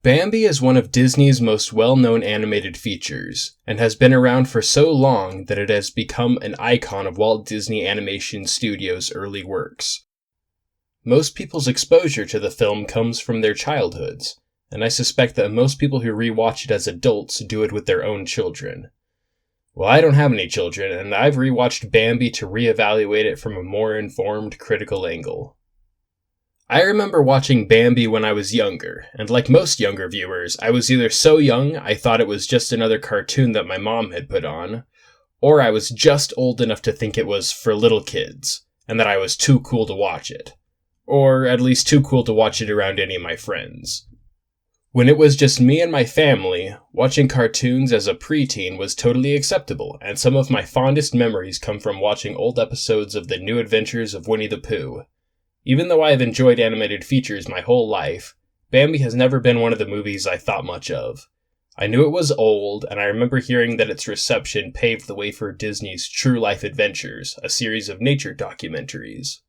Bambi is one of Disney's most well-known animated features, and has been around for so long that it has become an icon of Walt Disney Animation Studios' early works. Most people's exposure to the film comes from their childhoods, and I suspect that most people who rewatch it as adults do it with their own children. Well, I don't have any children, and I've rewatched Bambi to reevaluate it from a more informed, critical angle. I remember watching Bambi when I was younger, and like most younger viewers, I was either so young I thought it was just another cartoon that my mom had put on, or I was just old enough to think it was for little kids, and that I was too cool to watch it. Or at least too cool to watch it around any of my friends. When it was just me and my family, watching cartoons as a preteen was totally acceptable, and some of my fondest memories come from watching old episodes of The New Adventures of Winnie the Pooh. Even though I have enjoyed animated features my whole life, Bambi has never been one of the movies I thought much of. I knew it was old, and I remember hearing that its reception paved the way for Disney's True Life Adventures, a series of nature documentaries.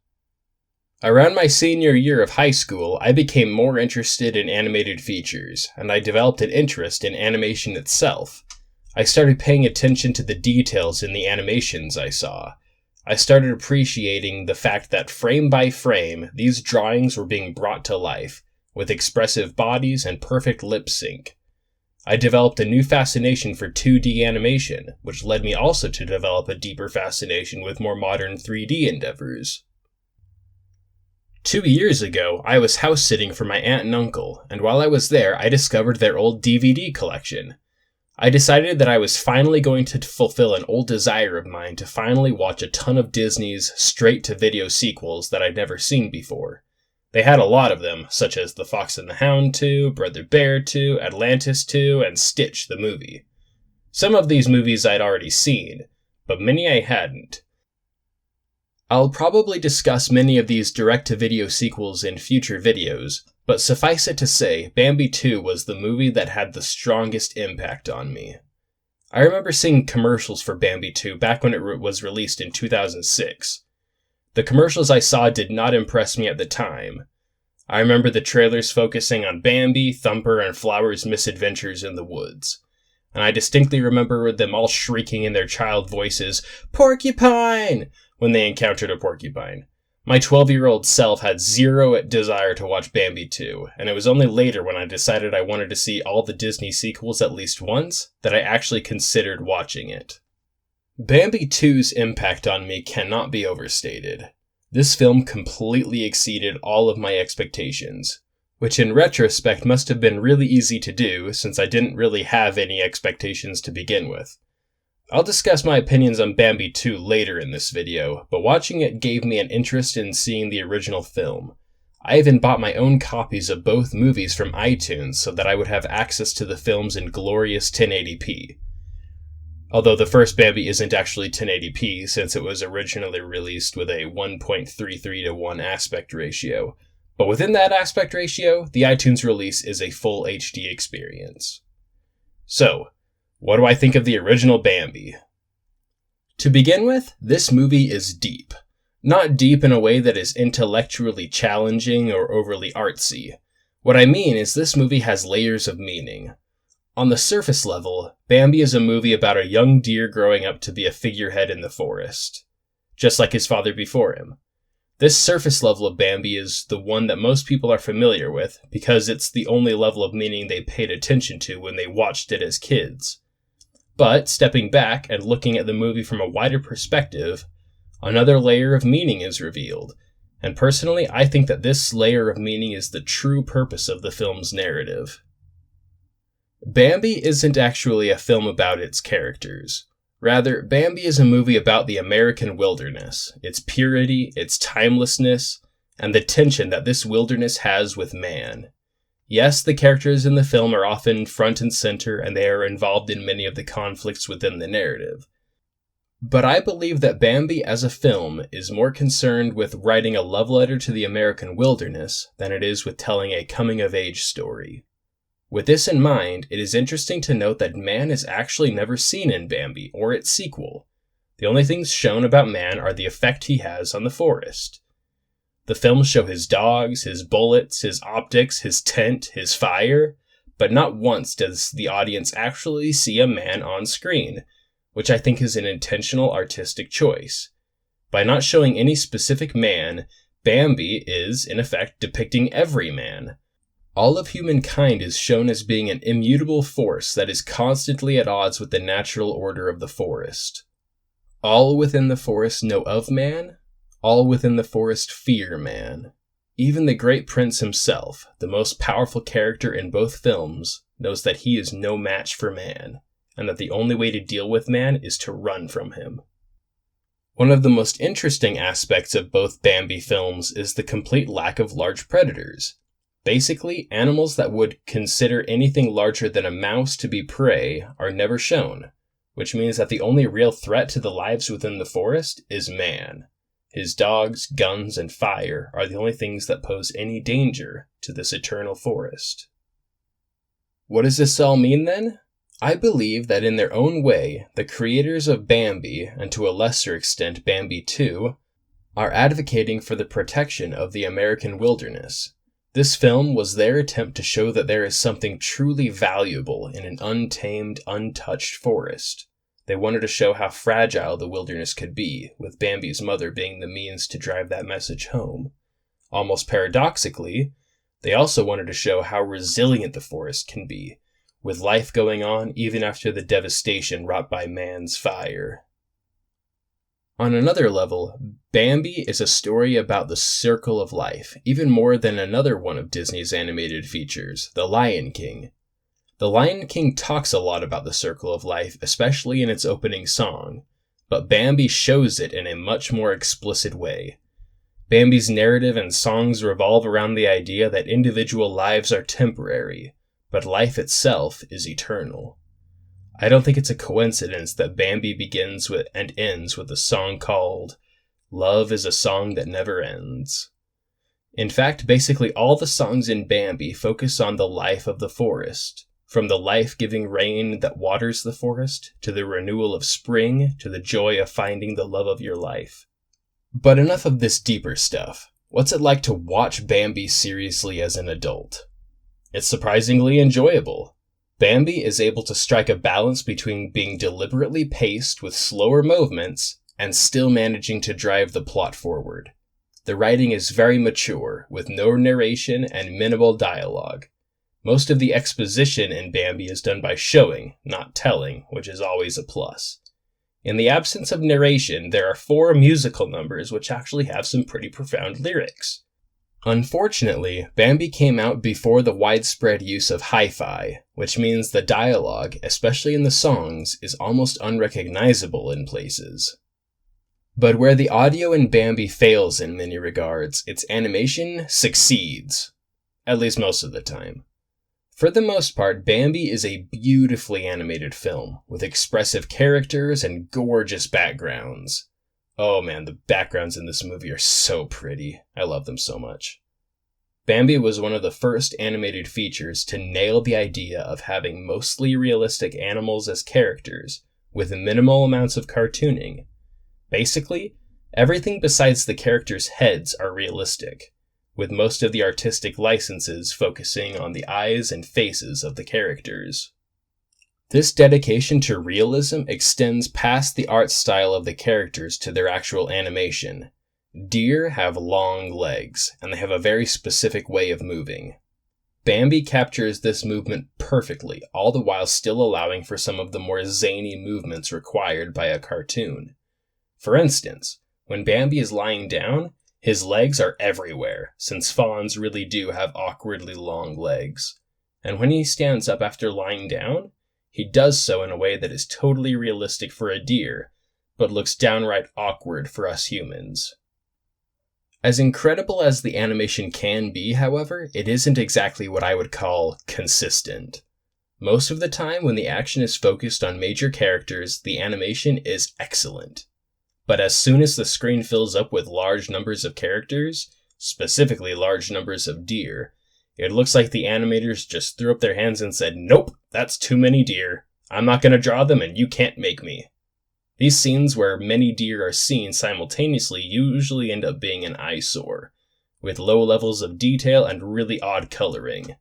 Around my senior year of high school, I became more interested in animated features, and I developed an interest in animation itself. I started paying attention to the details in the animations I saw. I started appreciating the fact that frame by frame, these drawings were being brought to life, with expressive bodies and perfect lip sync. I developed a new fascination for 2D animation, which led me also to develop a deeper fascination with more modern 3D endeavors. 2 years ago, I was house-sitting for my aunt and uncle, and while I was there, I discovered their old DVD collection. I decided that I was finally going to fulfill an old desire of mine to finally watch a ton of Disney's straight-to-video sequels that I'd never seen before. They had a lot of them, such as The Fox and the Hound 2, Brother Bear 2, Atlantis 2, and Stitch the movie. Some of these movies I'd already seen, but many I hadn't. I'll probably discuss many of these direct-to-video sequels in future videos, but suffice it to say, Bambi 2 was the movie that had the strongest impact on me. I remember seeing commercials for Bambi 2 back when it was released in 2006. The commercials I saw did not impress me at the time. I remember the trailers focusing on Bambi, Thumper, and Flower's misadventures in the woods. And I distinctly remember them all shrieking in their child voices, "Porcupine!" when they encountered a porcupine. My 12-year-old self had zero desire to watch Bambi 2, and it was only later when I decided I wanted to see all the Disney sequels at least once that I actually considered watching it. Bambi 2's impact on me cannot be overstated. This film completely exceeded all of my expectations, which in retrospect must have been really easy to do since I didn't really have any expectations to begin with. I'll discuss my opinions on Bambi 2 later in this video, but watching it gave me an interest in seeing the original film. I even bought my own copies of both movies from iTunes so that I would have access to the films in glorious 1080p. Although the first Bambi isn't actually 1080p since it was originally released with a 1.33:1 aspect ratio. But within that aspect ratio, the iTunes release is a full HD experience. So, what do I think of the original Bambi? To begin with, this movie is deep. Not deep in a way that is intellectually challenging or overly artsy. What I mean is this movie has layers of meaning. On the surface level, Bambi is a movie about a young deer growing up to be a figurehead in the forest, just like his father before him. This surface level of Bambi is the one that most people are familiar with because it's the only level of meaning they paid attention to when they watched it as kids. But, stepping back and looking at the movie from a wider perspective, another layer of meaning is revealed, and personally I think that this layer of meaning is the true purpose of the film's narrative. Bambi isn't actually a film about its characters. Rather, Bambi is a movie about the American wilderness, its purity, its timelessness, and the tension that this wilderness has with man. Yes, the characters in the film are often front and center, and they are involved in many of the conflicts within the narrative. But I believe that Bambi as a film is more concerned with writing a love letter to the American wilderness than it is with telling a coming-of-age story. With this in mind, it is interesting to note that man is actually never seen in Bambi or its sequel. The only things shown about man are the effect he has on the forest. The films show his dogs, his bullets, his optics, his tent, his fire, but not once does the audience actually see a man on screen, which I think is an intentional artistic choice. By not showing any specific man, Bambi is, in effect, depicting every man. All of humankind is shown as being an immutable force that is constantly at odds with the natural order of the forest. All within the forest know of man, all within the forest fear man. Even the great prince himself, the most powerful character in both films, knows that he is no match for man, and that the only way to deal with man is to run from him. One of the most interesting aspects of both Bambi films is the complete lack of large predators. Basically, animals that would consider anything larger than a mouse to be prey are never shown, which means that the only real threat to the lives within the forest is man. His dogs, guns, and fire are the only things that pose any danger to this eternal forest. What does this all mean then? I believe that in their own way, the creators of Bambi, and to a lesser extent Bambi 2, are advocating for the protection of the American wilderness. This film was their attempt to show that there is something truly valuable in an untamed, untouched forest. They wanted to show how fragile the wilderness could be, with Bambi's mother being the means to drive that message home. Almost paradoxically, they also wanted to show how resilient the forest can be, with life going on even after the devastation wrought by man's fire. On another level, Bambi is a story about the circle of life, even more than another one of Disney's animated features, The Lion King. The Lion King talks a lot about the circle of life, especially in its opening song, but Bambi shows it in a much more explicit way. Bambi's narrative and songs revolve around the idea that individual lives are temporary, but life itself is eternal. I don't think it's a coincidence that Bambi begins with and ends with a song called Love is a Song That Never Ends. In fact, basically all the songs in Bambi focus on the life of the forest, from the life-giving rain that waters the forest, to the renewal of spring, to the joy of finding the love of your life. But enough of this deeper stuff. What's it like to watch Bambi seriously as an adult? It's surprisingly enjoyable. Bambi is able to strike a balance between being deliberately paced with slower movements and still managing to drive the plot forward. The writing is very mature, with no narration and minimal dialogue. Most of the exposition in Bambi is done by showing, not telling, which is always a plus. In the absence of narration, there are 4 musical numbers which actually have some pretty profound lyrics. Unfortunately, Bambi came out before the widespread use of hi-fi, which means the dialogue, especially in the songs, is almost unrecognizable in places. But where the audio in Bambi fails in many regards, its animation succeeds. At least most of the time. For the most part, Bambi is a beautifully animated film, with expressive characters and gorgeous backgrounds. Oh man, the backgrounds in this movie are so pretty. I love them so much. Bambi was one of the first animated features to nail the idea of having mostly realistic animals as characters, with minimal amounts of cartooning. Basically, everything besides the characters' heads are realistic, with most of the artistic licenses focusing on the eyes and faces of the characters. This dedication to realism extends past the art style of the characters to their actual animation. Deer have long legs, and they have a very specific way of moving. Bambi captures this movement perfectly, all the while still allowing for some of the more zany movements required by a cartoon. For instance, when Bambi is lying down, his legs are everywhere, since fawns really do have awkwardly long legs. And when he stands up after lying down, he does so in a way that is totally realistic for a deer, but looks downright awkward for us humans. As incredible as the animation can be, however, it isn't exactly what I would call consistent. Most of the time, when the action is focused on major characters, the animation is excellent. But as soon as the screen fills up with large numbers of characters, specifically large numbers of deer, it looks like the animators just threw up their hands and said, "Nope, that's too many deer. I'm not going to draw them and you can't make me." These scenes where many deer are seen simultaneously usually end up being an eyesore, with low levels of detail and really odd coloring.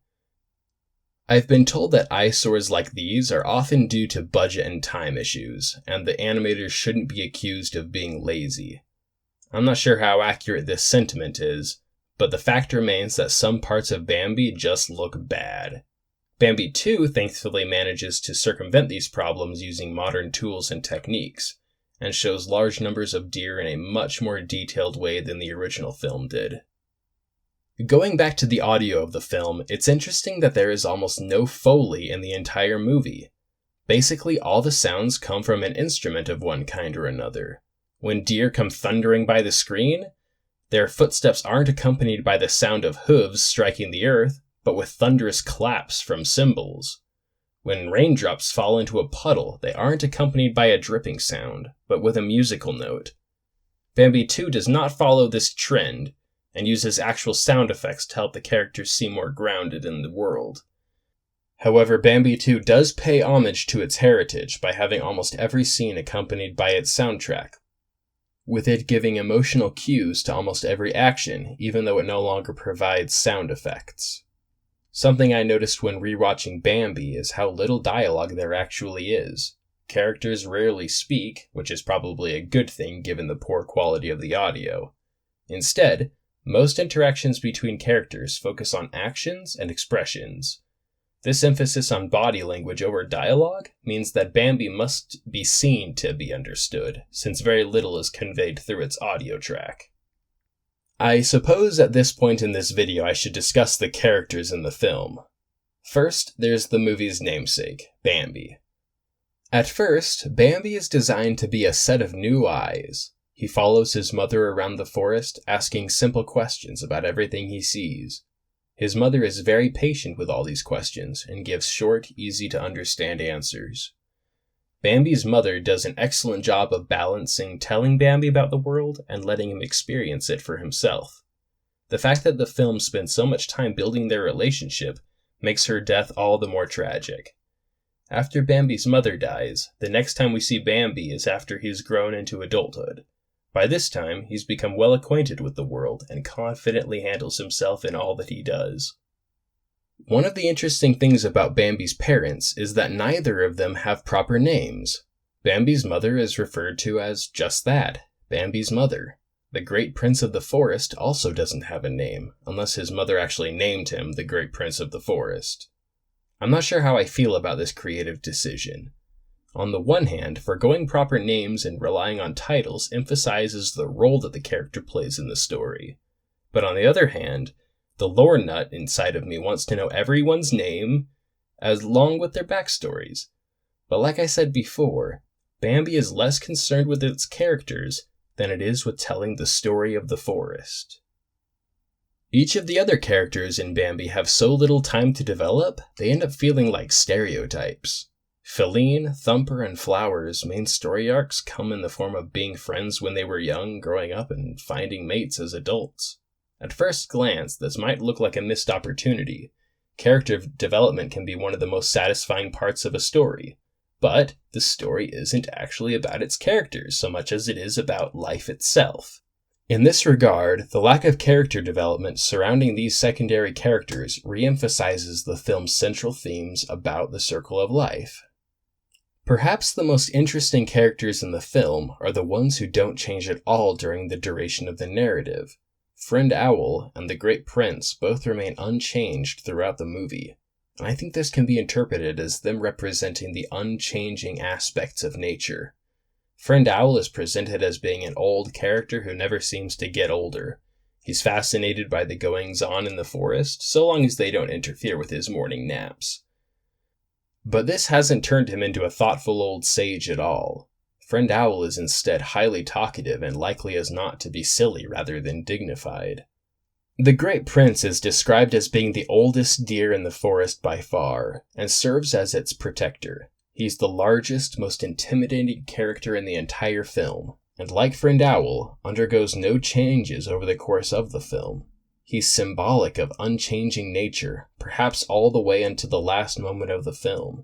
I've been told that eyesores like these are often due to budget and time issues, and the animators shouldn't be accused of being lazy. I'm not sure how accurate this sentiment is, but the fact remains that some parts of Bambi just look bad. Bambi 2 thankfully manages to circumvent these problems using modern tools and techniques, and shows large numbers of deer in a much more detailed way than the original film did. Going back to the audio of the film, it's interesting that there is almost no Foley in the entire movie. Basically, all the sounds come from an instrument of one kind or another. When deer come thundering by the screen, their footsteps aren't accompanied by the sound of hooves striking the earth, but with thunderous claps from cymbals. When raindrops fall into a puddle, they aren't accompanied by a dripping sound, but with a musical note. Bambi 2 does not follow this trend, and uses actual sound effects to help the characters seem more grounded in the world. However, Bambi 2 does pay homage to its heritage by having almost every scene accompanied by its soundtrack, with it giving emotional cues to almost every action, even though it no longer provides sound effects. Something I noticed when rewatching Bambi is how little dialogue there actually is. Characters rarely speak, which is probably a good thing given the poor quality of the audio. Instead, most interactions between characters focus on actions and expressions. This emphasis on body language over dialogue means that Bambi must be seen to be understood, since very little is conveyed through its audio track. I suppose at this point in this video I should discuss the characters in the film. First, there's the movie's namesake, Bambi. At first, Bambi is designed to be a set of new eyes. He follows his mother around the forest, asking simple questions about everything he sees. His mother is very patient with all these questions, and gives short, easy-to-understand answers. Bambi's mother does an excellent job of balancing telling Bambi about the world and letting him experience it for himself. The fact that the film spends so much time building their relationship makes her death all the more tragic. After Bambi's mother dies, the next time we see Bambi is after he's grown into adulthood. By this time, he's become well acquainted with the world and confidently handles himself in all that he does. One of the interesting things about Bambi's parents is that neither of them have proper names. Bambi's mother is referred to as just that, Bambi's mother. The Great Prince of the Forest also doesn't have a name, unless his mother actually named him the Great Prince of the Forest. I'm not sure how I feel about this creative decision. On the one hand, forgoing proper names and relying on titles emphasizes the role that the character plays in the story. But on the other hand, the lore nut inside of me wants to know everyone's name, along with their backstories. But like I said before, Bambi is less concerned with its characters than it is with telling the story of the forest. Each of the other characters in Bambi have so little time to develop, they end up feeling like stereotypes. Feline, Thumper, and Flower's main story arcs come in the form of being friends when they were young, growing up, and finding mates as adults. At first glance, this might look like a missed opportunity. Character development can be one of the most satisfying parts of a story. But the story isn't actually about its characters so much as it is about life itself. In this regard, the lack of character development surrounding these secondary characters re-emphasizes the film's central themes about the circle of life. Perhaps the most interesting characters in the film are the ones who don't change at all during the duration of the narrative. Friend Owl and the Great Prince both remain unchanged throughout the movie, and I think this can be interpreted as them representing the unchanging aspects of nature. Friend Owl is presented as being an old character who never seems to get older. He's fascinated by the goings-on in the forest, so long as they don't interfere with his morning naps. But this hasn't turned him into a thoughtful old sage at all. Friend Owl is instead highly talkative and likely as not to be silly rather than dignified. The Great Prince is described as being the oldest deer in the forest by far, and serves as its protector. He's the largest, most intimidating character in the entire film, and like Friend Owl, undergoes no changes over the course of the film. He's symbolic of unchanging nature, perhaps all the way into the last moment of the film.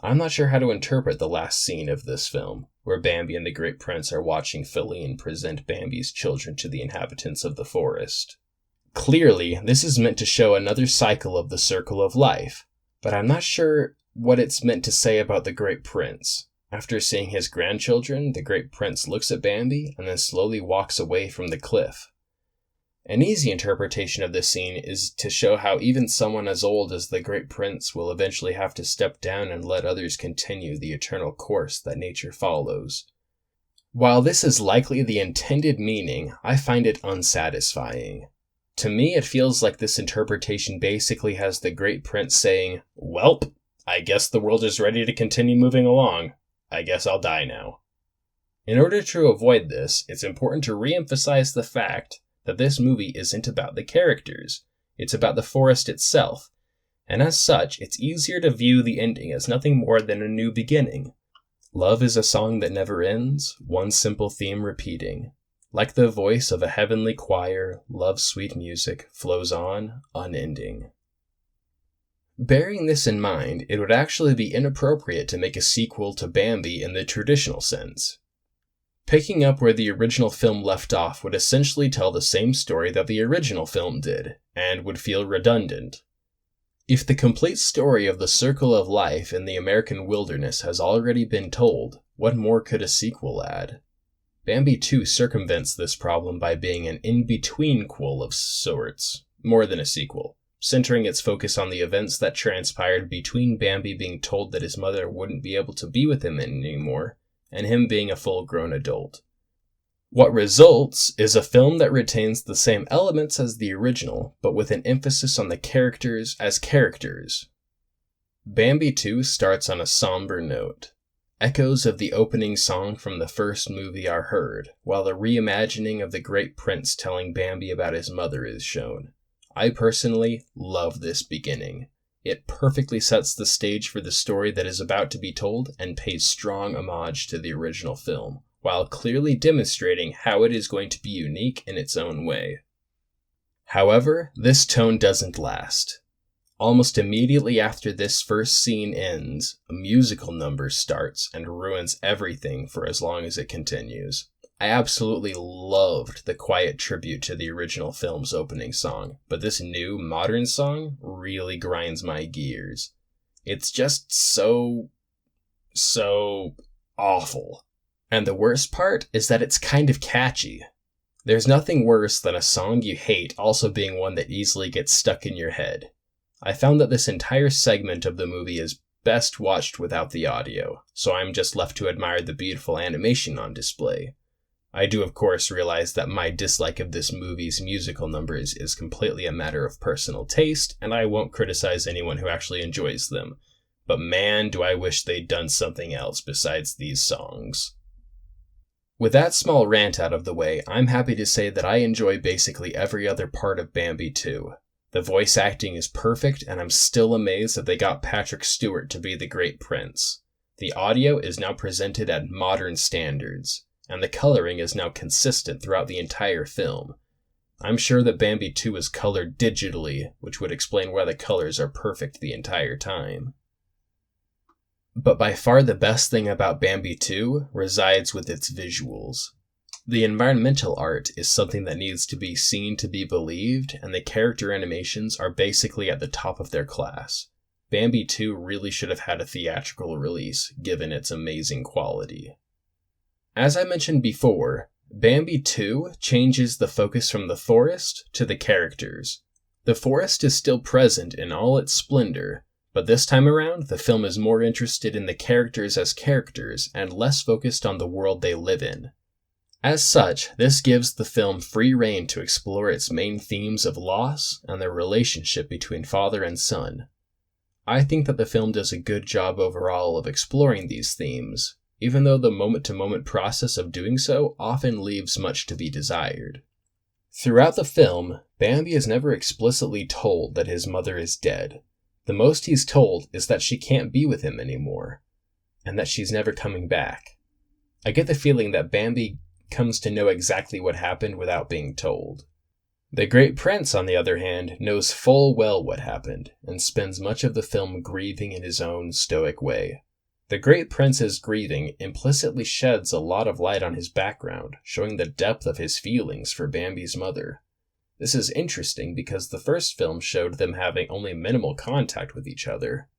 I'm not sure how to interpret the last scene of this film, where Bambi and the Great Prince are watching Feline present Bambi's children to the inhabitants of the forest. Clearly, this is meant to show another cycle of the circle of life, but I'm not sure what it's meant to say about the Great Prince. After seeing his grandchildren, the Great Prince looks at Bambi and then slowly walks away from the cliff. An easy interpretation of this scene is to show how even someone as old as the Great Prince will eventually have to step down and let others continue the eternal course that nature follows. While this is likely the intended meaning, I find it unsatisfying. To me, it feels like this interpretation basically has the Great Prince saying, "Welp, I guess the world is ready to continue moving along. I guess I'll die now." In order to avoid this, it's important to re-emphasize the fact that this movie isn't about the characters. It's about the forest itself, and as such, it's easier to view the ending as nothing more than a new beginning. Love is a song that never ends, one simple theme repeating. Like the voice of a heavenly choir, love's sweet music flows on, unending. Bearing this in mind, it would actually be inappropriate to make a sequel to Bambi in the traditional sense. Picking up where the original film left off would essentially tell the same story that the original film did, and would feel redundant. If the complete story of the circle of life in the American wilderness has already been told, what more could a sequel add? Bambi 2 circumvents this problem by being an in-between-quel of sorts, more than a sequel, centering its focus on the events that transpired between Bambi being told that his mother wouldn't be able to be with him anymore, and him being a full-grown adult. What results is a film that retains the same elements as the original, but with an emphasis on the characters as characters. Bambi 2 starts on a somber note. Echoes of the opening song from the first movie are heard, while a reimagining of the Great Prince telling Bambi about his mother is shown. I personally love this beginning. It perfectly sets the stage for the story that is about to be told and pays strong homage to the original film, while clearly demonstrating how it is going to be unique in its own way. However, this tone doesn't last. Almost immediately after this first scene ends, a musical number starts and ruins everything for as long as it continues. I absolutely loved the quiet tribute to the original film's opening song, but this new, modern song really grinds my gears. It's just so awful. And the worst part is that it's kind of catchy. There's nothing worse than a song you hate also being one that easily gets stuck in your head. I found that this entire segment of the movie is best watched without the audio, so I'm just left to admire the beautiful animation on display. I do of course realize that my dislike of this movie's musical numbers is completely a matter of personal taste, and I won't criticize anyone who actually enjoys them. But man, do I wish they'd done something else besides these songs. With that small rant out of the way, I'm happy to say that I enjoy basically every other part of Bambi 2. The voice acting is perfect, and I'm still amazed that they got Patrick Stewart to be the Great Prince. The audio is now presented at modern standards, and the coloring is now consistent throughout the entire film. I'm sure that Bambi 2 is colored digitally, which would explain why the colors are perfect the entire time. But by far the best thing about Bambi 2 resides with its visuals. The environmental art is something that needs to be seen to be believed, and the character animations are basically at the top of their class. Bambi 2 really should have had a theatrical release, given its amazing quality. As I mentioned before, Bambi 2 changes the focus from the forest to the characters. The forest is still present in all its splendor, but this time around, the film is more interested in the characters as characters and less focused on the world they live in. As such, this gives the film free rein to explore its main themes of loss and the relationship between father and son. I think that the film does a good job overall of exploring these themes, even though the moment-to-moment process of doing so often leaves much to be desired. Throughout the film, Bambi is never explicitly told that his mother is dead. The most he's told is that she can't be with him anymore, and that she's never coming back. I get the feeling that Bambi comes to know exactly what happened without being told. The Great Prince, on the other hand, knows full well what happened, and spends much of the film grieving in his own stoic way. The Great Prince's grieving implicitly sheds a lot of light on his background, showing the depth of his feelings for Bambi's mother. This is interesting because the first film showed them having only minimal contact with each other,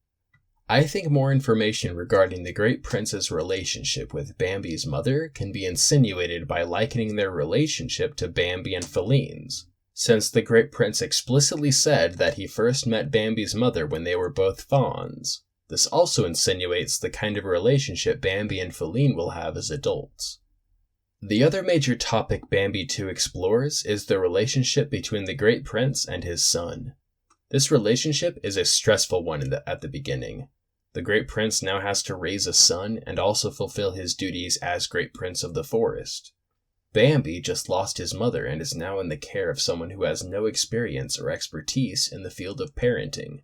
I think more information regarding the Great Prince's relationship with Bambi's mother can be insinuated by likening their relationship to Bambi and Feline's, since the Great Prince explicitly said that he first met Bambi's mother when they were both fawns. This also insinuates the kind of relationship Bambi and Feline will have as adults. The other major topic Bambi 2 explores is the relationship between the Great Prince and his son. This relationship is a stressful one at the beginning. The Great Prince now has to raise a son and also fulfill his duties as Great Prince of the Forest. Bambi just lost his mother and is now in the care of someone who has no experience or expertise in the field of parenting.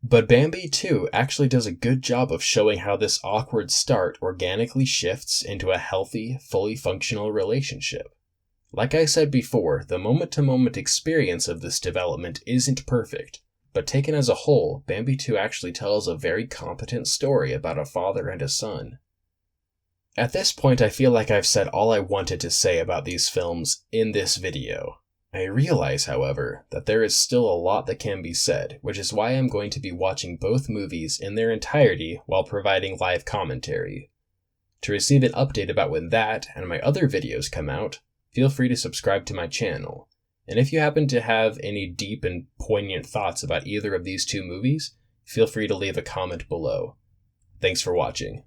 But Bambi 2 actually does a good job of showing how this awkward start organically shifts into a healthy, fully functional relationship. Like I said before, the moment-to-moment experience of this development isn't perfect, but taken as a whole, Bambi 2 actually tells a very competent story about a father and a son. At this point, I feel like I've said all I wanted to say about these films in this video. I realize, however, that there is still a lot that can be said, which is why I'm going to be watching both movies in their entirety while providing live commentary. To receive an update about when that and my other videos come out, feel free to subscribe to my channel. And if you happen to have any deep and poignant thoughts about either of these two movies, feel free to leave a comment below. Thanks for watching.